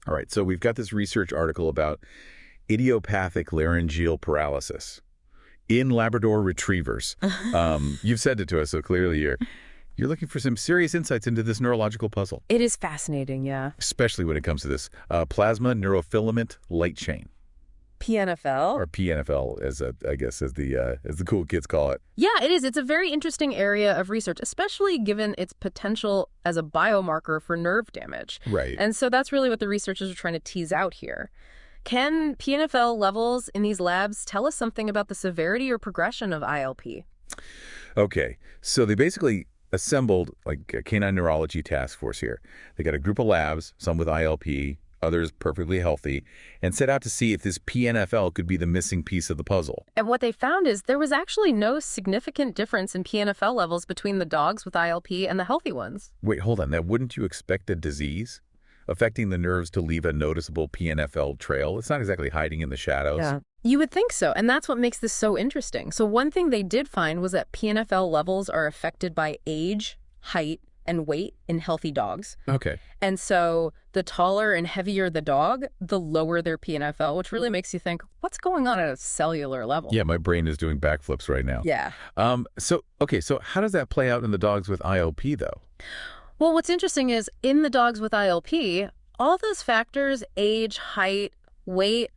All right, so we've got this research article about idiopathic laryngeal paralysis in Labrador Retrievers. You've said it to us, so clearly you're looking for some serious insights into this neurological puzzle. It is fascinating, yeah. Especially when it comes to this plasma neurofilament light chain. pNfL? Or pNfL, as the cool kids call it. Yeah, it is. It's a very interesting area of research, especially given its potential as a biomarker for nerve damage. Right. And so that's really what the researchers are trying to tease out here. Can pNfL levels in these labs tell us something about the severity or progression of ILP? Okay, so they basically assembled like a canine neurology task force here. They got a group of labs, some with ILP, others perfectly healthy, and set out to see if this pNfL could be the missing piece of the puzzle. And what they found is there was actually no significant difference in pNfL levels between the dogs with ILP and the healthy ones. Wait, hold on. Now, wouldn't you expect a disease affecting the nerves to leave a noticeable pNfL trail? It's not exactly hiding in the shadows. Yeah. You would think so, and that's what makes this so interesting. So one thing they did find was that pNfL levels are affected by age, height, and weight in healthy dogs. Okay. And so the taller and heavier the dog, the lower their pNfL, which really makes you think, what's going on at a cellular level? Yeah, my brain is doing backflips right now. Yeah. So how does that play out in the dogs with ILP, though? Well, what's interesting is in the dogs with ILP, all those factors, age, height, weight,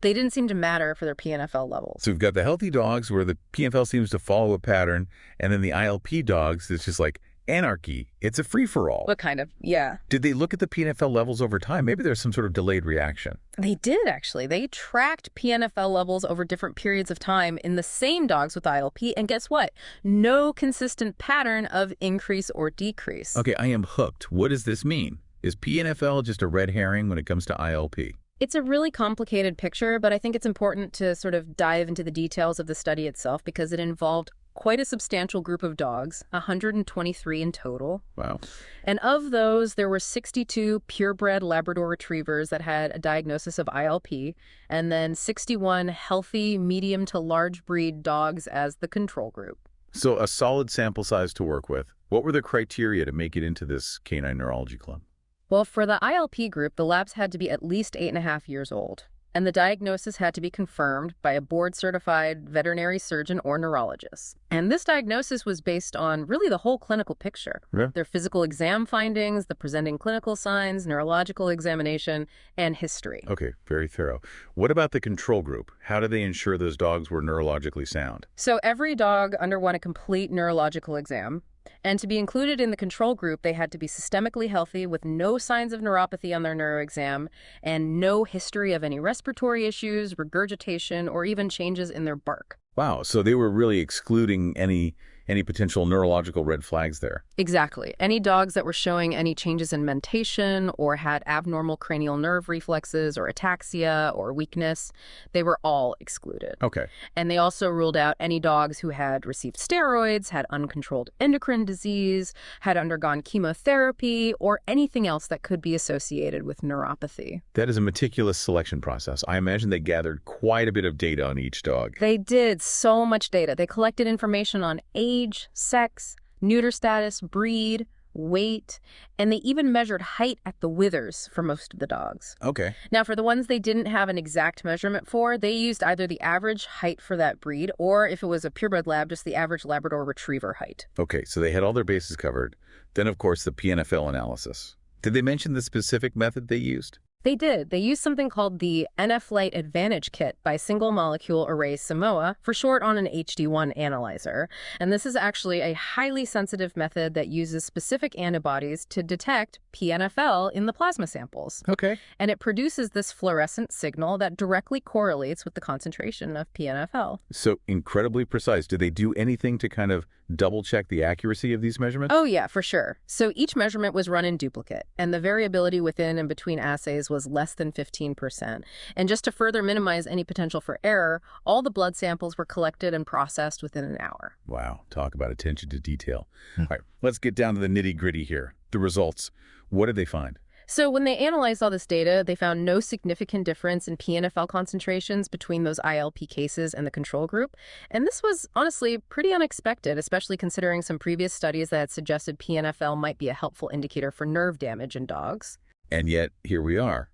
they didn't seem to matter for their pNfL levels. So we've got the healthy dogs where the pNfL seems to follow a pattern, and then the ILP dogs, it's just like anarchy. It's a free-for-all. What kind of? Yeah. Did they look at the pNfL levels over time? Maybe there's some sort of delayed reaction. They did, actually. They tracked pNfL levels over different periods of time in the same dogs with ILP, and guess what? No consistent pattern of increase or decrease. Okay, I am hooked. What does this mean? Is pNfL just a red herring when it comes to ILP? It's a really complicated picture, but I think it's important to sort of dive into the details of the study itself because it involved quite a substantial group of dogs, 123 in total. Wow. And of those, there were 62 purebred Labrador Retrievers that had a diagnosis of ILP, and then 61 healthy medium to large breed dogs as the control group. So a solid sample size to work with. What were the criteria to make it into this canine neurology club? Well, for the ILP group, the labs had to be at least 8.5 years old, and the diagnosis had to be confirmed by a board-certified veterinary surgeon or neurologist. And this diagnosis was based on really the whole clinical picture. Yeah. Their physical exam findings, the presenting clinical signs, neurological examination, and history. Okay, very thorough. What about the control group? How did they ensure those dogs were neurologically sound? So every dog underwent a complete neurological exam. And to be included in the control group, they had to be systemically healthy with no signs of neuropathy on their neuroexam and no history of any respiratory issues, regurgitation, or even changes in their bark. Wow, so they were really excluding any potential neurological red flags there. Exactly. Any dogs that were showing any changes in mentation or had abnormal cranial nerve reflexes or ataxia or weakness, they were all excluded. Okay. And they also ruled out any dogs who had received steroids, had uncontrolled endocrine disease, had undergone chemotherapy, or anything else that could be associated with neuropathy. That is a meticulous selection process. I imagine they gathered quite a bit of data on each dog. They did so much data. They collected information on age, sex, neuter status, breed, weight, and they even measured height at the withers for most of the dogs. Okay. Now, for the ones they didn't have an exact measurement for, they used either the average height for that breed, or if it was a purebred lab, just the average Labrador Retriever height. Okay, so they had all their bases covered. Then, of course, the pNfL analysis. Did they mention the specific method they used? They did. They used something called the NfL Advantage Kit by Single Molecule Array Simoa, for short on an HD1 analyzer. And this is actually a highly sensitive method that uses specific antibodies to detect pNfL in the plasma samples. Okay. And it produces this fluorescent signal that directly correlates with the concentration of pNfL. So incredibly precise. Did they do anything to kind of double-check the accuracy of these measurements? Oh, yeah, for sure. So each measurement was run in duplicate, and the variability within and between assays was less than 15%. And just to further minimize any potential for error, all the blood samples were collected and processed within an hour. Wow, talk about attention to detail. All right, let's get down to the nitty-gritty here. The results. What did they find? So when they analyzed all this data, they found no significant difference in pNfL concentrations between those ILP cases and the control group. And this was honestly pretty unexpected, especially considering some previous studies that had suggested pNfL might be a helpful indicator for nerve damage in dogs. And yet, here we are.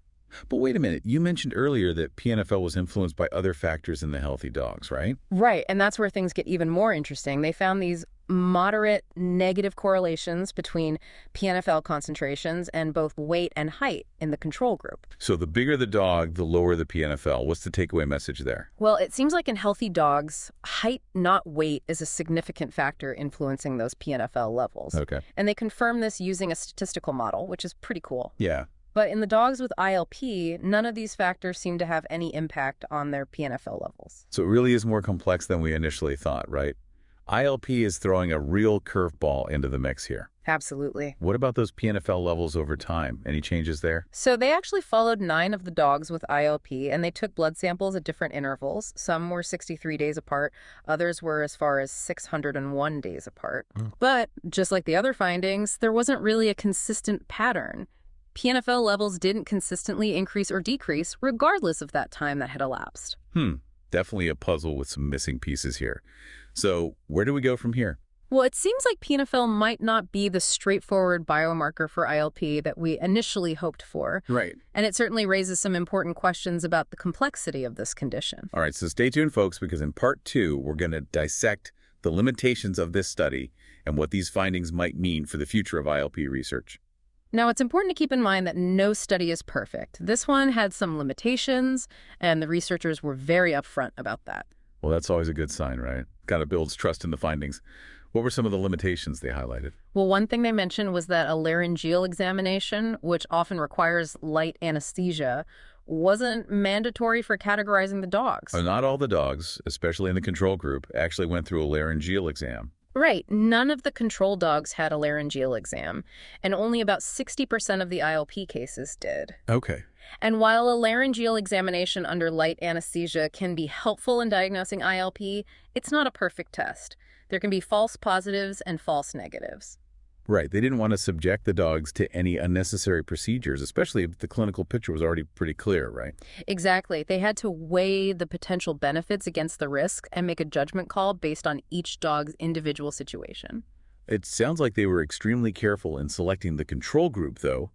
But wait a minute, you mentioned earlier that pNfL was influenced by other factors in the healthy dogs, right? Right, and that's where things get even more interesting. They found these moderate negative correlations between pNfL concentrations and both weight and height in the control group. So the bigger the dog, the lower the pNfL. What's the takeaway message there? Well, it seems like in healthy dogs, height, not weight, is a significant factor influencing those pNfL levels. Okay. And they confirm this using a statistical model, which is pretty cool. Yeah. But in the dogs with ILP, none of these factors seem to have any impact on their pNfL levels. So it really is more complex than we initially thought, right? ILP is throwing a real curveball into the mix here. Absolutely. What about those pNfL levels over time? Any changes there? So they actually followed 9 of the dogs with ILP, and they took blood samples at different intervals. Some were 63 days apart. Others were as far as 601 days apart. But just like the other findings, there wasn't really a consistent pattern. pNfL levels didn't consistently increase or decrease, regardless of that time that had elapsed. Definitely a puzzle with some missing pieces here. So where do we go from here? Well, it seems like pNfL might not be the straightforward biomarker for ILP that we initially hoped for. Right. And it certainly raises some important questions about the complexity of this condition. All right, so stay tuned, folks, because in part 2, we're going to dissect the limitations of this study and what these findings might mean for the future of ILP research. Now, it's important to keep in mind that no study is perfect. This one had some limitations, and the researchers were very upfront about that. Well, that's always a good sign, right? Kind of builds trust in the findings. What were some of the limitations they highlighted? Well, one thing they mentioned was that a laryngeal examination, which often requires light anesthesia, wasn't mandatory for categorizing the dogs. Not all the dogs, especially in the control group, actually went through a laryngeal exam. Right. None of the control dogs had a laryngeal exam, and only about 60% of the ILP cases did. Okay. And while a laryngeal examination under light anesthesia can be helpful in diagnosing ILP, it's not a perfect test. There can be false positives and false negatives. Right. They didn't want to subject the dogs to any unnecessary procedures, especially if the clinical picture was already pretty clear, right? Exactly. They had to weigh the potential benefits against the risk and make a judgment call based on each dog's individual situation. It sounds like they were extremely careful in selecting the control group, though,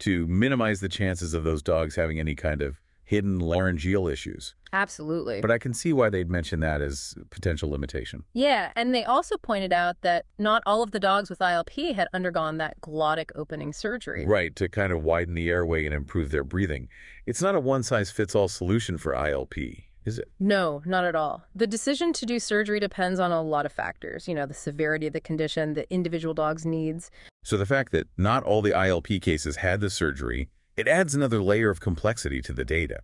to minimize the chances of those dogs having any kind of hidden laryngeal issues. Absolutely. But I can see why they'd mention that as a potential limitation. Yeah, and they also pointed out that not all of the dogs with ILP had undergone that glottic opening surgery. Right, to kind of widen the airway and improve their breathing. It's not a one-size-fits-all solution for ILP, is it? No, not at all. The decision to do surgery depends on a lot of factors. The severity of the condition, the individual dog's needs. So the fact that not all the ILP cases had the surgery, it adds another layer of complexity to the data.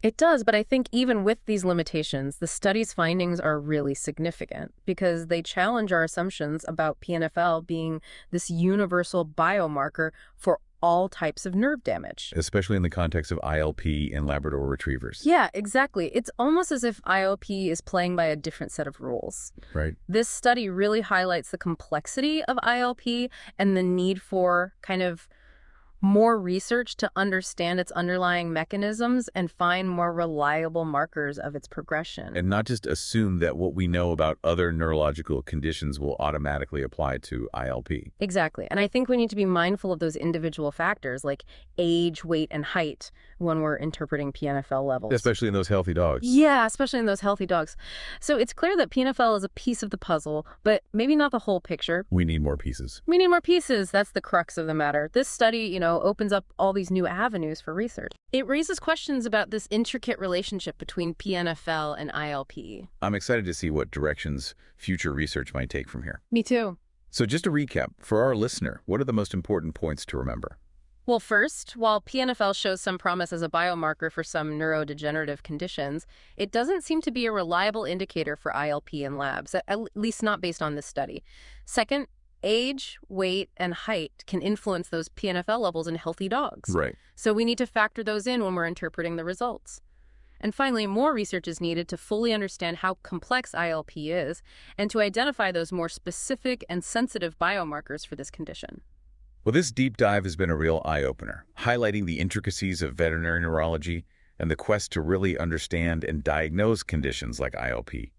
It does, but I think even with these limitations, the study's findings are really significant because they challenge our assumptions about pNfL being this universal biomarker for all types of nerve damage. Especially in the context of ILP and Labrador Retrievers. Yeah, exactly. It's almost as if ILP is playing by a different set of rules. Right. This study really highlights the complexity of ILP and the need for kind of more research to understand its underlying mechanisms and find more reliable markers of its progression. And not just assume that what we know about other neurological conditions will automatically apply to ILP. Exactly. And I think we need to be mindful of those individual factors like age, weight, and height when we're interpreting pNfL levels. Especially in those healthy dogs. Yeah, especially in those healthy dogs. So it's clear that pNfL is a piece of the puzzle, but maybe not the whole picture. We need more pieces. We need more pieces. That's the crux of the matter. This study, opens up all these new avenues for research. It raises questions about this intricate relationship between pNfL and ILP. I'm excited to see what directions future research might take from here. Me too. So just to recap, for our listener, what are the most important points to remember? Well, first, while pNfL shows some promise as a biomarker for some neurodegenerative conditions, it doesn't seem to be a reliable indicator for ILP in labs, at least not based on this study. Second, age, weight, and height can influence those pNfL levels in healthy dogs. Right. So we need to factor those in when we're interpreting the results. And finally, more research is needed to fully understand how complex ILP is and to identify those more specific and sensitive biomarkers for this condition. Well, this deep dive has been a real eye-opener, highlighting the intricacies of veterinary neurology and the quest to really understand and diagnose conditions like ILP.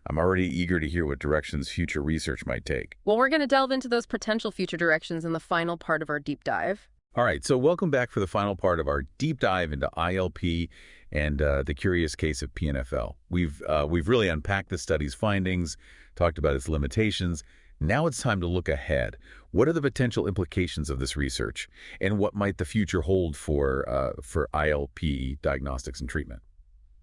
I'm already eager to hear what directions future research might take. Well, we're going to delve into those potential future directions in the final part of our deep dive. All right, so welcome back for the final part of our deep dive into ILP and the curious case of pNfL. We've really unpacked the study's findings, talked about its limitations. Now it's time to look ahead. What are the potential implications of this research, and what might the future hold for ILP diagnostics and treatment?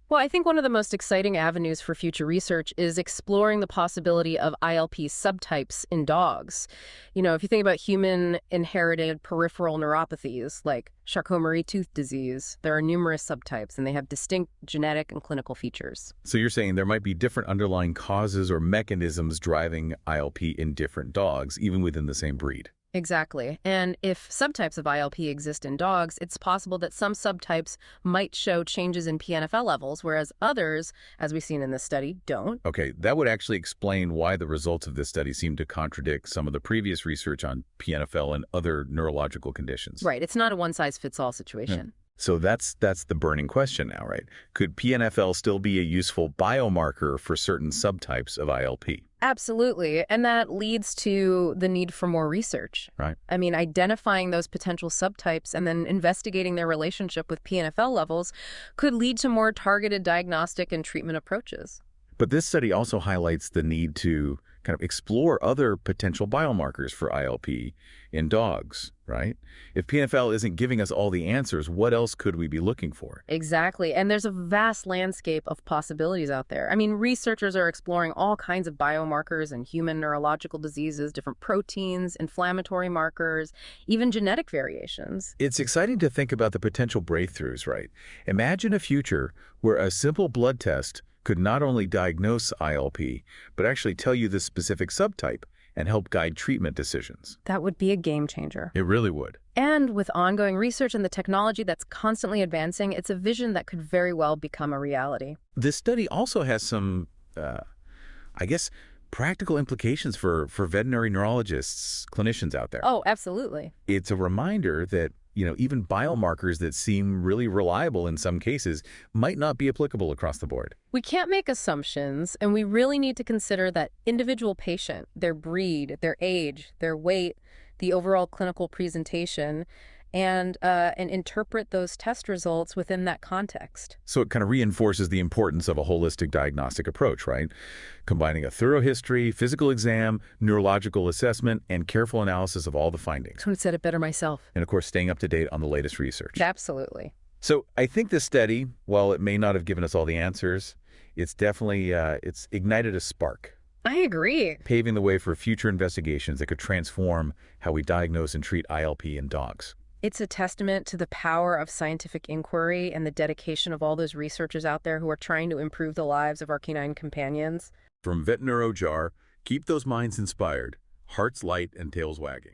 Well, I think one of the most exciting avenues for future research is exploring the possibility of ILP subtypes in dogs. If you think about human inherited peripheral neuropathies like Charcot-Marie-Tooth disease, there are numerous subtypes and they have distinct genetic and clinical features. So you're saying there might be different underlying causes or mechanisms driving ILP in different dogs, even within the same breed. Exactly. And if subtypes of ILP exist in dogs, it's possible that some subtypes might show changes in pNfL levels, whereas others, as we've seen in this study, don't. Okay, that would actually explain why the results of this study seem to contradict some of the previous research on pNfL and other neurological conditions. Right. It's not a one-size-fits-all situation. Yeah. So that's the burning question now, right? Could pNfL still be a useful biomarker for certain subtypes of ILP? Absolutely. And that leads to the need for more research. Right. I mean, identifying those potential subtypes and then investigating their relationship with pNfL levels could lead to more targeted diagnostic and treatment approaches. But this study also highlights the need to kind of explore other potential biomarkers for ILP in dogs, right? If pNfL isn't giving us all the answers, what else could we be looking for? Exactly. And there's a vast landscape of possibilities out there. I mean, researchers are exploring all kinds of biomarkers in human neurological diseases, different proteins, inflammatory markers, even genetic variations. It's exciting to think about the potential breakthroughs, right? Imagine a future where a simple blood test could not only diagnose ILP, but actually tell you the specific subtype and help guide treatment decisions. That would be a game changer. It really would. And with ongoing research and the technology that's constantly advancing, it's a vision that could very well become a reality. This study also has some, practical implications for veterinary neurologists, clinicians out there. Oh, absolutely. It's a reminder that even biomarkers that seem really reliable in some cases might not be applicable across the board. We can't make assumptions, and we really need to consider that individual patient, their breed, their age, their weight, the overall clinical presentation, and interpret those test results within that context. So it kind of reinforces the importance of a holistic diagnostic approach, right? Combining a thorough history, physical exam, neurological assessment, and careful analysis of all the findings. Couldn't have said it better myself. And of course, staying up to date on the latest research. Absolutely. So I think this study, while it may not have given us all the answers, it's definitely it's ignited a spark. I agree. Paving the way for future investigations that could transform how we diagnose and treat ILP in dogs. It's a testament to the power of scientific inquiry and the dedication of all those researchers out there who are trying to improve the lives of our canine companions. From Vet Neuro Jar, keep those minds inspired, hearts light, and tails wagging.